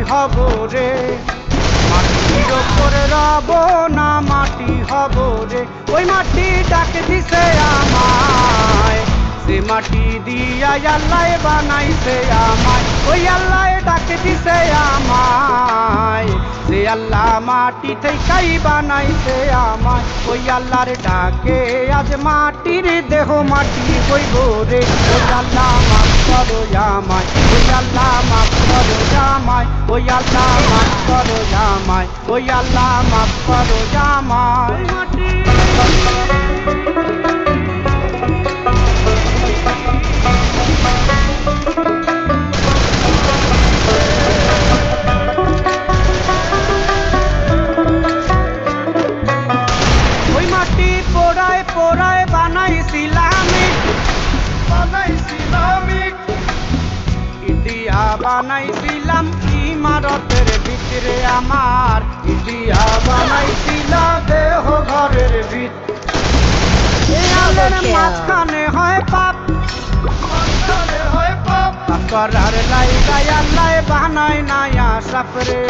হব রে, মাটির ওপরে রব না মাটি হব রে। ওই মাটি ডাক দিছে আমায়, সে মাটি দিয়া আল্লাহ বানাইছে আমায়। ওই আল্লাহ ডাক দিছে আমায়, সে আল্লাহ মাটি থেকেই বানাইছে আমায়। ওই আল্লাহর ডাকে আজ মাটির দেহ মাটি হইব রে। ওই আল্লাহ মাফ করো আমায়, ওই আল্লাহ মাফ করো আমায়, ওই আল্লাহ মাফ করো আমায়, ওই আল্লাহ মাফ করো আমায়। ওই মাটি পোড়ায় পোড়ায় বানাইছিলাম ইদিয়া বানাইছিলাম ইমারতের ভিতরে আমার, ইদিয়া বানাইছিলাম দেহ ঘরের ভিতরে। মাঝখানে হয় পাপ, করার লাই গায় আল্লাহ বানায় না সাফরে।